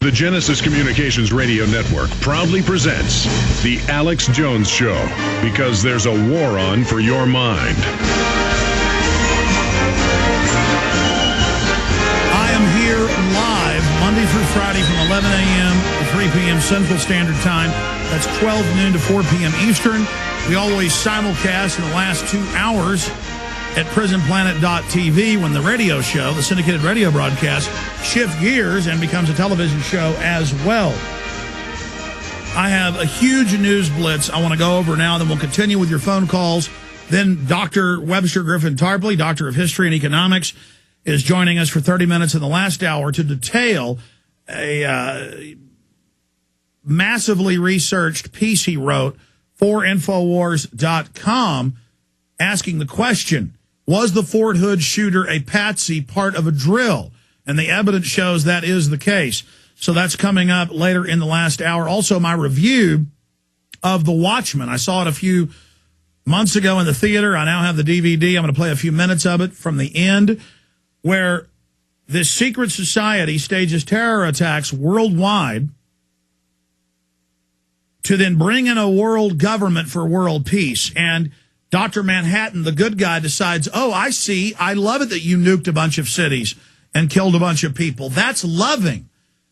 The Genesis Communications Radio Network proudly presents The Alex Jones Show, because there's a war on for your mind. I am here live Monday through Friday from 11 a.m. to 3 p.m. Central Standard Time. That's 12 noon to 4 p.m. Eastern. We always simulcast in the last 2 hours at prisonplanet.tv when the radio show, the syndicated radio broadcast, shifts gears and becomes a television show as well. I have a huge news blitz I want to go over now, then we'll continue with your phone calls. Then Dr. Webster Tarpley, Doctor of History and Economics, is joining us for 30 minutes in the last hour to detail a massively researched piece he wrote for Infowars.com asking the question, was the Fort Hood shooter a patsy, part of a drill? And the evidence shows that is the case. So that's coming up later in the last hour. Also, my review of The Watchmen. I saw it a few months ago in the theater. I now have the DVD. I'm going to play a few minutes of it from the end, where this secret society stages terror attacks worldwide to then bring in a world government for world peace. And Dr. Manhattan, the good guy, decides, oh, I see. I love it that you nuked a bunch of cities and killed a bunch of people. That's loving.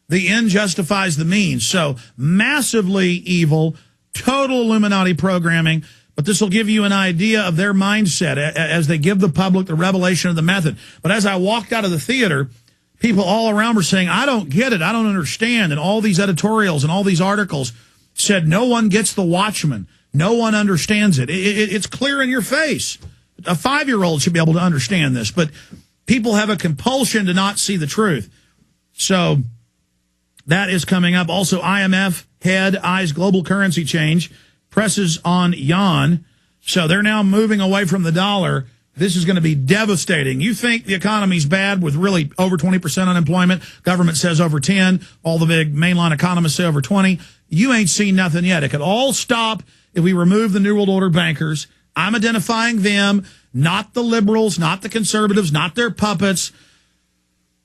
The end justifies the means. So massively evil, total Illuminati programming. But this will give you an idea of their mindset as they give the public the revelation of the method. But as I walked out of the theater, people all around were saying, I don't get it. I don't understand. And all these editorials and all these articles said, no one gets The Watchmen. No one understands it. It's clear in your face. A 5-year-old should be able to understand this, but people have a compulsion to not see the truth. So that is coming up. Also, IMF head eyes global currency change, presses on yuan. So they're now moving away from the dollar. This is going to be devastating. You think the economy's bad with really over 20% unemployment. Government says over 10. All the big mainline economists say over 20. You ain't seen nothing yet. It could all stop if we remove the New World Order bankers. I'm identifying them, not the liberals, not the conservatives, not their puppets.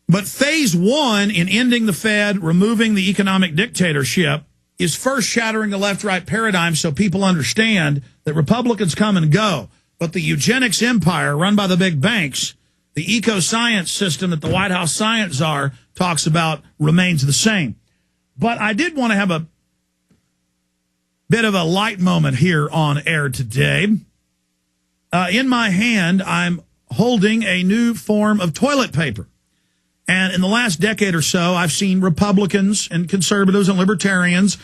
But phase one in ending the Fed, removing the economic dictatorship, is first shattering the left-right paradigm so people understand that Republicans come and go. But the eugenics empire run by the big banks, the eco-science system that the White House science czar talks about, remains the same. But I did want to have a bit of a light moment here on air today. In my hand, I'm holding a new form of toilet paper. And in the last decade or so, I've seen Republicans and conservatives and libertarians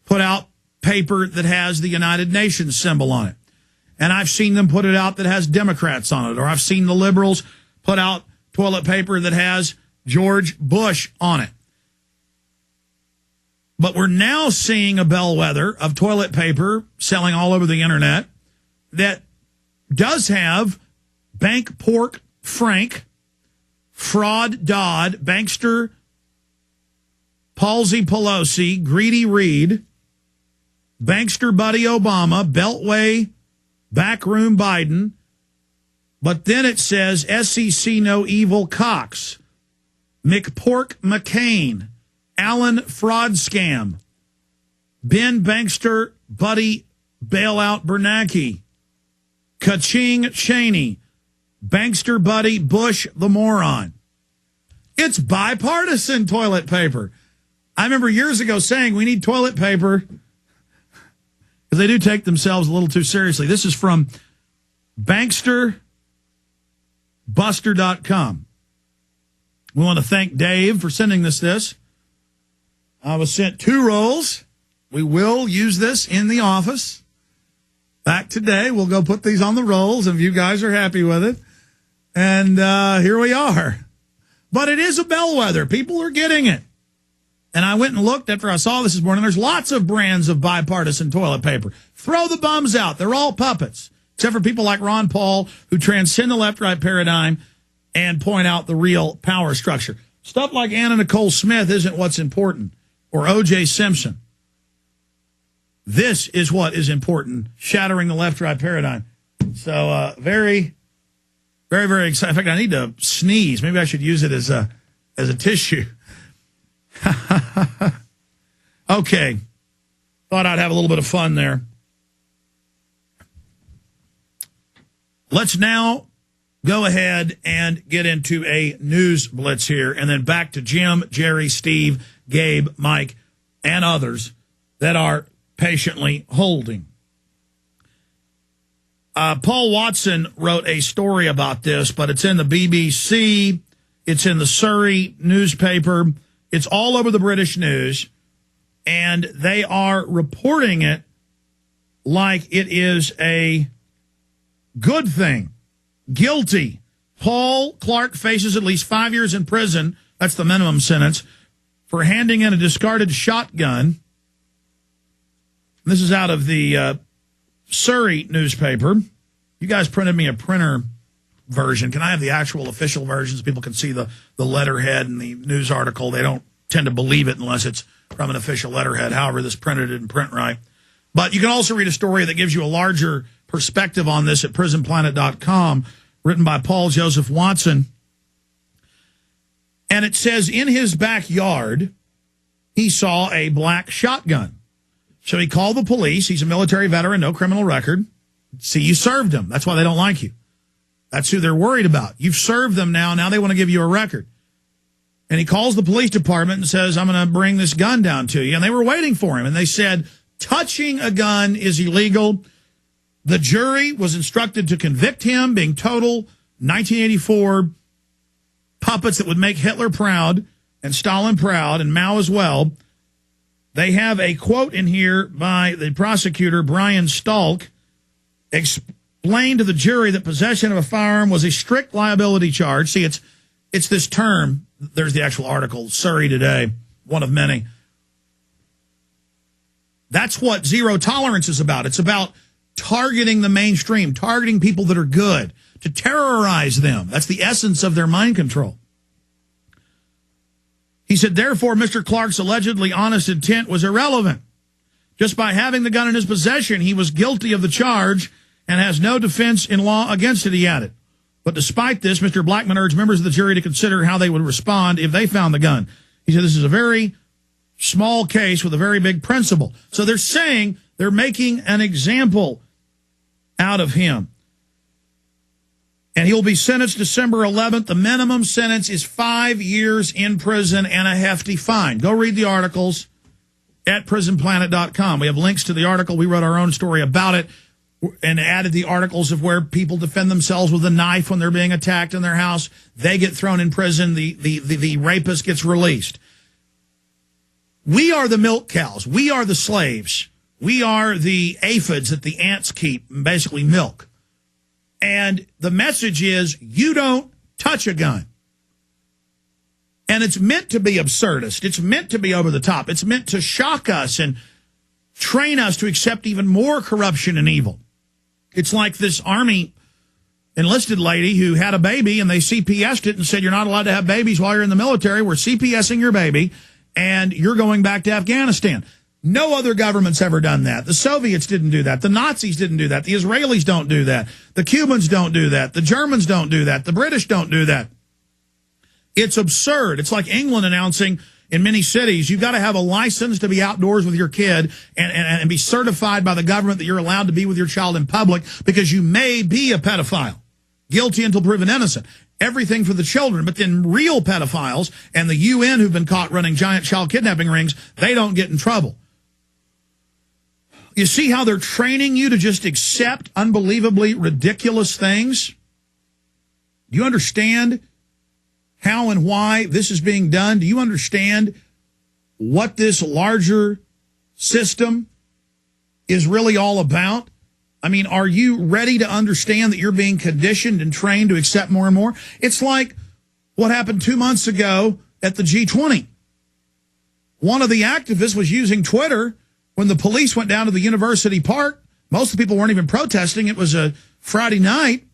put out paper that has the United Nations symbol on it. And I've seen them put it out that has Democrats on it. Or I've seen the liberals put out toilet paper that has George Bush on it. But we're now seeing a bellwether of toilet paper selling all over the internet that does have Bank Pork Frank, Fraud Dodd, Bankster Palsy Pelosi, Greedy Reed, Bankster Buddy Obama, Beltway Backroom Biden. But then it says SEC No Evil Cox, McPork McCain, Allen Fraud Scam, Ben Bankster Buddy Bailout Bernanke, Ka-ching Cheney, Bankster Buddy Bush the Moron. It's bipartisan toilet paper. I remember years ago saying we need toilet paper because they do take themselves a little too seriously. This is from BanksterBuster.com. We want to thank Dave for sending this. I was sent 2 rolls. We will use this in the office. Back today, we'll go put these on the rolls, and if you guys are happy with it. And here we are. But it is a bellwether. People are getting it. And I went and looked after I saw this morning. There's lots of brands of bipartisan toilet paper. Throw the bums out. They're all puppets, except for people like Ron Paul, who transcend the left-right paradigm and point out the real power structure. Stuff like Anna Nicole Smith isn't what's important, or O.J. Simpson. This is what is important, shattering the left-right paradigm. So very, very, very excited. In fact, I need to sneeze. Maybe I should use it as a tissue. Okay. Thought I'd have a little bit of fun there. Let's now go ahead and get into a news blitz here, and then back to Jim, Jerry, Steve, Gabe, Mike, and others that are patiently holding. Paul Watson wrote a story about this, but it's in the BBC, it's in the Surrey newspaper, it's all over the British news, and they are reporting it like it is a good thing. Guilty. Paul Clark faces at least 5 years in prison, that's the minimum sentence, for handing in a discarded shotgun. This is out of the Surrey newspaper. You guys printed me a printer version. Can I have the actual official version so people can see the letterhead and the news article? They don't tend to believe it unless it's from an official letterhead. However, this printed it in print right. But you can also read a story that gives you a larger perspective on this at prisonplanet.com, written by Paul Joseph Watson. And it says in his backyard, he saw a black shotgun. So he called the police. He's a military veteran, no criminal record. See, you served them. That's why they don't like you. That's who they're worried about. You've served them now. Now they want to give you a record. And he calls the police department and says, I'm going to bring this gun down to you. And they were waiting for him. And they said, touching a gun is illegal. The jury was instructed to convict him, being total 1984 puppets that would make Hitler proud and Stalin proud and Mao as well. They have a quote in here by the prosecutor, Brian Stalk, explained to the jury that possession of a firearm was a strict liability charge. See, it's this term. There's the actual article, Surrey Today, one of many. That's what zero tolerance is about. It's about targeting the mainstream, targeting people that are good, to terrorize them. That's the essence of their mind control. He said, therefore, Mr. Clark's allegedly honest intent was irrelevant. Just by having the gun in his possession, he was guilty of the charge and has no defense in law against it, he added. But despite this, Mr. Blackman urged members of the jury to consider how they would respond if they found the gun. He said, this is a very small case with a very big principle. So they're saying they're making an example out of him. And he'll be sentenced December 11th. The minimum sentence is 5 years in prison and a hefty fine. Go read the articles at prisonplanet.com. We have links to the article. We wrote our own story about it and added the articles of where people defend themselves with a knife when they're being attacked in their house. They get thrown in prison. The rapist gets released. We are the milk cows. We are the slaves. We are the aphids that the ants keep and basically milk. And the message is, you don't touch a gun. And it's meant to be absurdist. It's meant to be over the top. It's meant to shock us and train us to accept even more corruption and evil. It's like this Army enlisted lady who had a baby and they CPS'd it and said, you're not allowed to have babies while you're in the military. We're CPSing your baby and you're going back to Afghanistan. No other government's ever done that. The Soviets didn't do that. The Nazis didn't do that. The Israelis don't do that. The Cubans don't do that. The Germans don't do that. The British don't do that. It's absurd. It's like England announcing in many cities, you've got to have a license to be outdoors with your kid and be certified by the government that you're allowed to be with your child in public because you may be a pedophile, guilty until proven innocent. Everything for the children. But then real pedophiles and the UN who've been caught running giant child kidnapping rings, they don't get in trouble. You see how they're training you to just accept unbelievably ridiculous things? Do you understand how and why this is being done? Do you understand what this larger system is really all about? I mean, are you ready to understand that you're being conditioned and trained to accept more and more? It's like what happened 2 months ago at the G20. One of the activists was using Twitter when the police went down to the University Park. Most of the people weren't even protesting. It was a Friday night.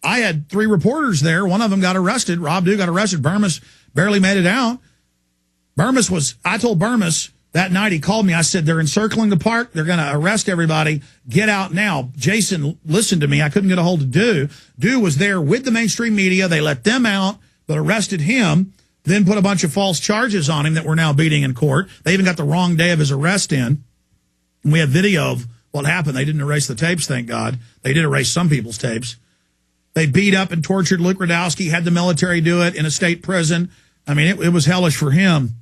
I had 3 reporters there. One of them got arrested. Rob Dew got arrested. Burmis barely made it out. I told Burmis that night, he called me. I said, they're encircling the park. They're going to arrest everybody. Get out now. Jason listened to me. I couldn't get a hold of Dew. Dew was there with the mainstream media. They let them out, but arrested him. then put a bunch of false charges on him that we're now beating in court. They even got the wrong day of his arrest in. And we have video of what happened. They didn't erase the tapes, thank God. They did erase some people's tapes. They beat up and tortured Luke Radowski, had the military do it in a state prison. I mean, it was hellish for him.